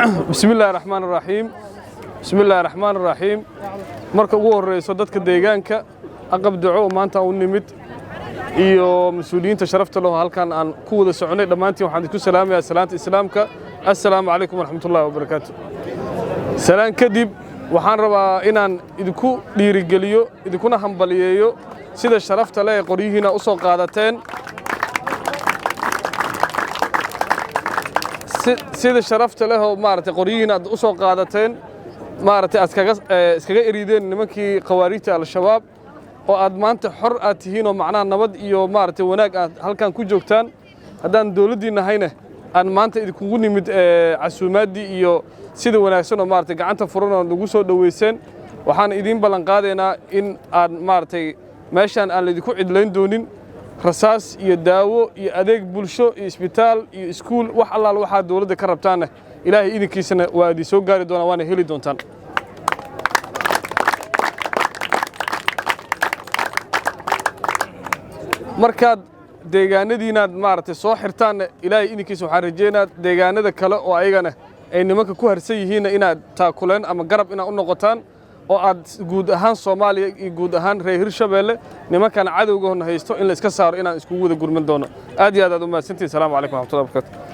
بسم الله الرحمن الرحيم بسم الله الرحمن الرحيم marka ugu horeyso dadka deegaanka aqab duco maanta u nimid iyo mas'uuliyiinta sharafta leh halkan aan ku wada soconay dhamaantii waxaan idinku salaamayaa salaanta islaamka assalaamu alaykum wa rahmatullahi wa barakaatuh salaan kadib waxaan rabaa inaan idinku dhiirigeliyo idinkuna hambaliyeeyo sida sharafta leh qoryihiina u soo qaadateen sida sharafta leh oo maartay qoryihiina u soo qaadateen maartay iskaga erideen nimankii qawaariijta al-shabaab oo aad maanta xor aad tihiin oo macnaha nabad iyo maartay wanaag aad halkan ku joogtaan haddaan dawladdiina hayna aan maanta idinku nimid casuumaadii iyo sida wanaagsan oo maartay gacanta furan oo lagu soo dhaweyseen waxaan idin ballan qaadaynaa in aad maartay meeshan aan idinku cidlayn doonin rasaas iyo daawo iyo adeeg bulsho iyo isbitaal iyo iskuul wax allaal waxa dawladda ka rabtaan ilaahay idinkiisana waa idin soo gaari doona waana heli doontaan markaad deegaanadiinaad maartay soo xirtaan ilaahay idinkiisa waxaan rajaynayaa deegaanada kale oo ayagana ay nimanka ku harsan yihiin inaad taakuleen ama garab inaad u noqotaan oo aad guud ahaan Soomaaliya iyo guud ahaan reer Hirshabeelle nimankan cadawga haysto in la iska saaro inaan isku wada gurman doono aad iyo aad u mahadsantiin salaamu alaykum wa rahmatullahi wa barakatuh